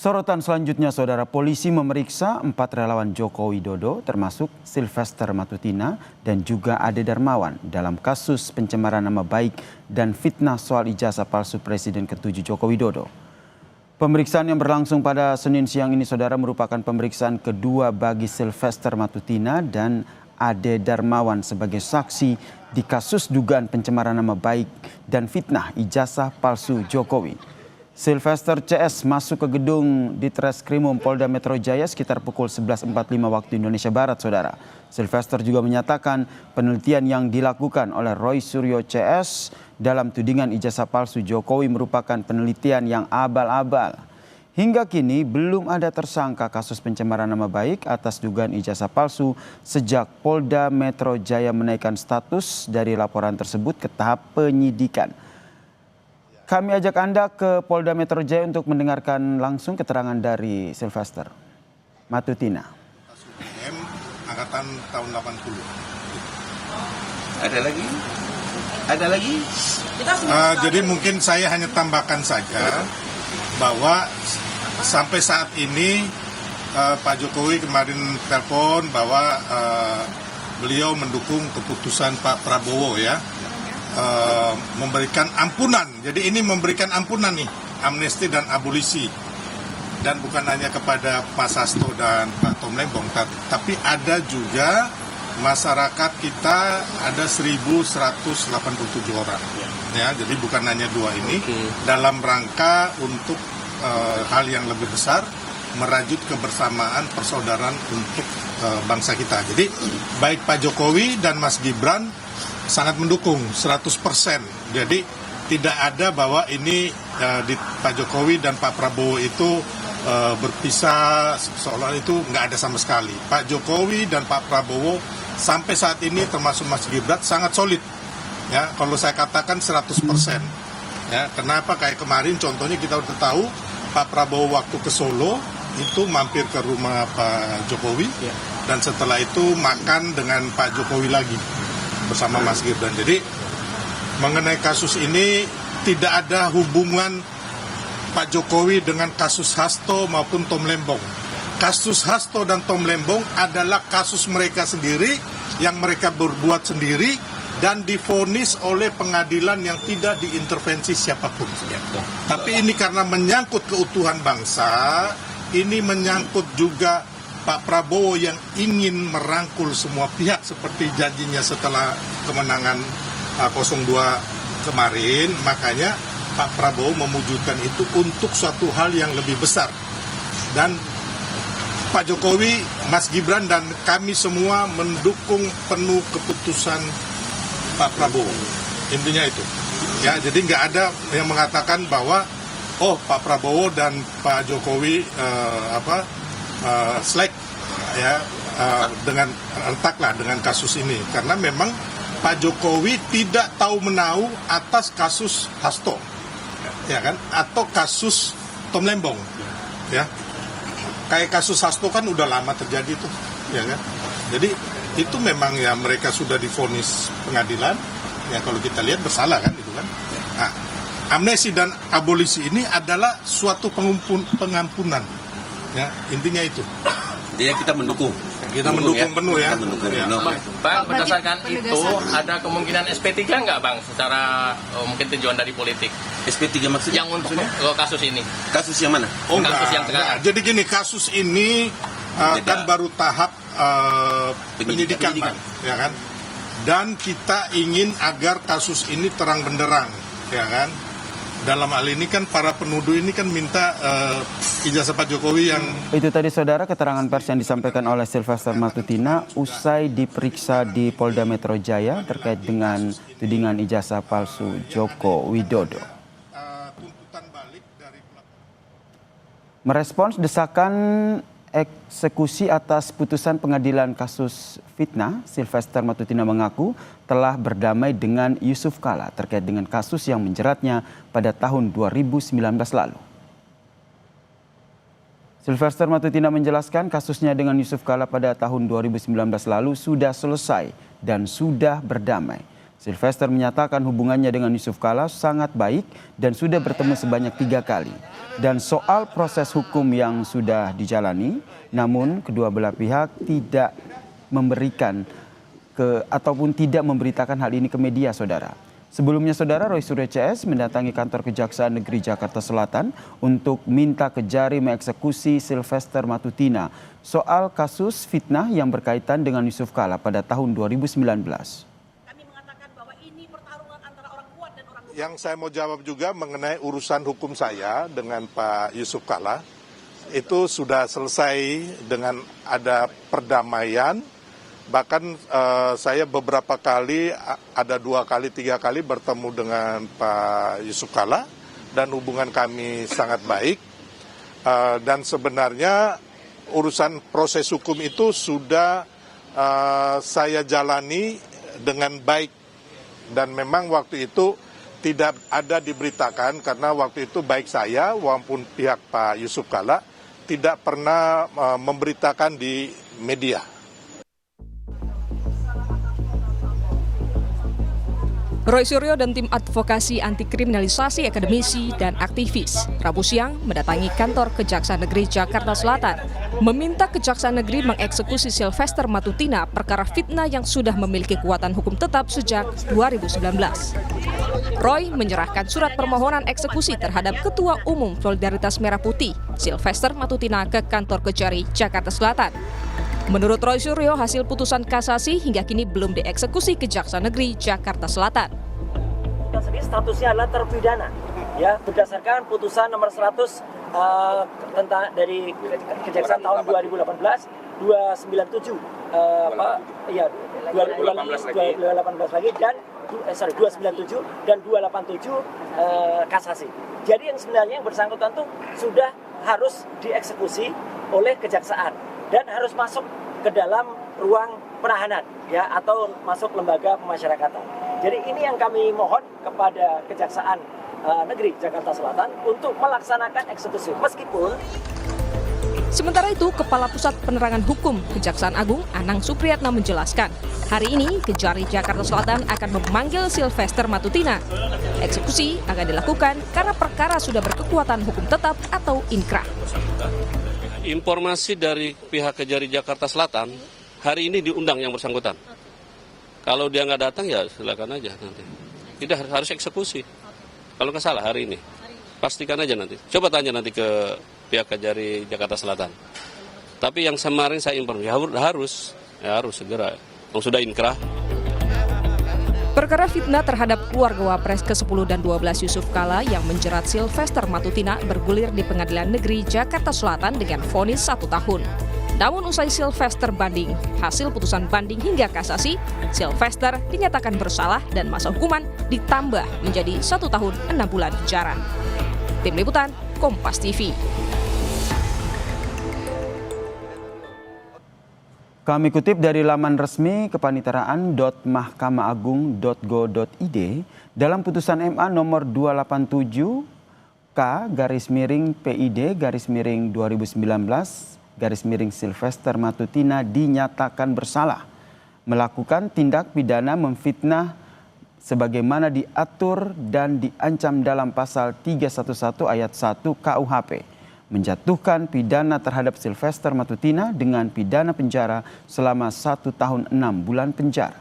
Sorotan selanjutnya, saudara, polisi memeriksa 4 relawan Joko Widodo termasuk Sylvester Matutina dan juga Ade Darmawan dalam kasus pencemaran nama baik dan fitnah soal ijazah palsu Presiden ke-7 Joko Widodo. Pemeriksaan yang berlangsung pada Senin siang ini, saudara, merupakan pemeriksaan kedua bagi Sylvester Matutina dan Ade Darmawan sebagai saksi di kasus dugaan pencemaran nama baik dan fitnah ijazah palsu Jokowi. Sylvester CS masuk ke gedung Ditreskrimum Polda Metro Jaya sekitar pukul 11.45 waktu Indonesia Barat, saudara. Sylvester juga menyatakan penelitian yang dilakukan oleh Roy Suryo CS dalam tudingan ijazah palsu Jokowi merupakan penelitian yang abal-abal. Hingga kini belum ada tersangka kasus pencemaran nama baik atas dugaan ijazah palsu sejak Polda Metro Jaya menaikkan status dari laporan tersebut ke tahap penyidikan. Kami ajak Anda ke Polda Metro Jaya untuk mendengarkan langsung keterangan dari Sylvester Matutina. UGM angkatan tahun 80. Ada lagi? Ada lagi? Jadi mungkin saya hanya tambahkan saja bahwa sampai saat ini Pak Jokowi kemarin telepon bahwa beliau mendukung keputusan Pak Prabowo ya. Memberikan ampunan. Jadi ini memberikan ampunan nih, amnesti dan abolisi. Dan bukan hanya kepada Pak Sasto dan Pak Tom Lembong, tapi ada juga masyarakat kita ada 1.187 orang. Ya, jadi bukan hanya dua ini, dalam rangka untuk hal yang lebih besar, merajut kebersamaan persaudaraan untuk bangsa kita. Jadi baik Pak Jokowi dan Mas Gibran sangat mendukung 100%. Jadi tidak ada bahwa ini di Pak Jokowi dan Pak Prabowo itu berpisah, seolah itu nggak ada sama sekali. Pak Jokowi dan Pak Prabowo sampai saat ini termasuk Mas Gibran sangat solid. Ya, kalau saya katakan 100%. Ya, kenapa kayak kemarin contohnya kita udah tahu Pak Prabowo waktu ke Solo itu mampir ke rumah Pak Jokowi dan setelah itu makan dengan Pak Jokowi lagi bersama Mas Gibran. Jadi mengenai kasus ini tidak ada hubungan Pak Jokowi dengan kasus Hasto maupun Tom Lembong. Kasus Hasto dan Tom Lembong adalah kasus mereka sendiri yang mereka berbuat sendiri dan divonis oleh pengadilan yang tidak diintervensi siapapun. Tapi ini karena menyangkut keutuhan bangsa, ini menyangkut juga Pak Prabowo yang ingin merangkul semua pihak seperti janjinya setelah kemenangan 02 kemarin, makanya Pak Prabowo mewujudkan itu untuk suatu hal yang lebih besar. Dan Pak Jokowi, Mas Gibran dan kami semua mendukung penuh keputusan Pak Prabowo. Intinya itu. Ya, jadi nggak ada yang mengatakan bahwa Pak Prabowo dan Pak Jokowi slack ya dengan retaklah dengan kasus ini karena memang Pak Jokowi tidak tahu menahu atas kasus Hasto ya kan atau kasus Tom Lembong ya kayak kasus Hasto kan udah lama terjadi tuh ya kan jadi itu memang ya mereka sudah divonis pengadilan ya kalau kita lihat bersalah kan itu kan nah, amnesti dan abolisi ini adalah suatu pengampunan ya intinya itu. Jadi kita mendukung. Kita mendukung penuh ya. Bang, berdasarkan itu ada kemungkinan SP3 nggak Bang? Secara mungkin tujuan dari politik. SP3 maksudnya? Yang untuk kasus ini. Kasus yang mana? Kasus yang sekarang. Jadi gini, kasus ini kan baru tahap penyidikan. Ya kan? Dan kita ingin agar kasus ini terang benderang, ya kan? Dalam hal ini kan para penuduh ini kan minta ijazah Pak Jokowi yang... Itu tadi, saudara, keterangan pers yang disampaikan oleh Sylvester Matutina usai diperiksa di Polda Metro Jaya terkait dengan tudingan ijazah palsu Joko Widodo. Merespons desakan eksekusi atas putusan pengadilan kasus fitnah, Sylvester Matutina mengaku telah berdamai dengan Yusuf Kala terkait dengan kasus yang menjeratnya pada tahun 2019 lalu. Sylvester Matutina menjelaskan kasusnya dengan Yusuf Kala pada tahun 2019 lalu sudah selesai dan sudah berdamai. Sylvester menyatakan hubungannya dengan Yusuf Kala sangat baik dan sudah bertemu sebanyak 3 kali. Dan soal proses hukum yang sudah dijalani, namun kedua belah pihak tidak memberikan ataupun tidak memberitakan hal ini ke media, saudara. Sebelumnya, saudara, Roy Suryo CS mendatangi kantor Kejaksaan Negeri Jakarta Selatan untuk minta Kejari mengeksekusi Sylvester Matutina soal kasus fitnah yang berkaitan dengan Yusuf Kala pada tahun 2019. Yang saya mau jawab juga mengenai urusan hukum saya dengan Pak Yusuf Kala, itu sudah selesai dengan ada perdamaian. Bahkan saya beberapa kali, ada 2 kali, 3 kali bertemu dengan Pak Yusuf Kala dan hubungan kami sangat baik. Dan sebenarnya urusan proses hukum itu sudah saya jalani dengan baik. Dan memang waktu itu tidak ada diberitakan karena waktu itu baik saya maupun pihak Pak Yusuf Kala tidak pernah memberitakan di media. Roy Suryo dan tim advokasi anti kriminalisasi akademisi dan aktivis Rabu siang mendatangi kantor Kejaksaan Negeri Jakarta Selatan meminta Kejaksaan Negeri mengeksekusi Sylvester Matutina perkara fitnah yang sudah memiliki kekuatan hukum tetap sejak 2019. Roy menyerahkan surat permohonan eksekusi terhadap Ketua Umum Solidaritas Merah Putih Sylvester Matutina ke kantor Kejari Jakarta Selatan. Menurut Roy Suryo, hasil putusan kasasi hingga kini belum dieksekusi Kejaksaan Negeri Jakarta Selatan. Statusnya adalah terpidana, ya, berdasarkan putusan nomor 100 tentang dari Kejaksaan tahun 2018 297 2018 lagi dan 297 dan 287 kasasi. Jadi yang sebenarnya yang bersangkutan tuh sudah harus dieksekusi oleh kejaksaan dan harus masuk ke dalam ruang penahanan, ya, atau masuk lembaga pemasyarakatan. Jadi ini yang kami mohon kepada Kejaksaan Negeri Jakarta Selatan untuk melaksanakan eksekusi. Meskipun sementara itu, Kepala Pusat Penerangan Hukum Kejaksaan Agung Anang Supriyatna menjelaskan, hari ini Kejari Jakarta Selatan akan memanggil Sylvester Matutina. Eksekusi akan dilakukan karena perkara sudah berkekuatan hukum tetap atau inkrah. Informasi dari pihak Kejari Jakarta Selatan, hari ini diundang yang bersangkutan. Kalau dia nggak datang ya silakan aja nanti. Tidak harus eksekusi. Kalau nggak salah hari ini, pastikan aja nanti. Coba tanya nanti ke pihak Kejari Jakarta Selatan. Tapi yang kemarin saya informasi harus segera. Sudah inkrah. Perkara fitnah terhadap keluarga Wapres ke-10 dan 12 Yusuf Kala yang menjerat Sylvester Matutina bergulir di Pengadilan Negeri Jakarta Selatan dengan vonis 1 tahun. Namun usai Sylvester banding, hasil putusan banding hingga kasasi, Sylvester dinyatakan bersalah dan masa hukuman ditambah menjadi 1 tahun 6 bulan penjara. Tim Liputan, Kompas TV. Kami kutip dari laman resmi kepaniteraan.mahkamaagung.go.id, dalam putusan MA nomor 287K/PID/2019 Sylvester Matutina dinyatakan bersalah melakukan tindak pidana memfitnah sebagaimana diatur dan diancam dalam pasal 311 ayat 1 KUHP. Menjatuhkan pidana terhadap Sylvester Matutina dengan pidana penjara selama 1 tahun 6 bulan penjara.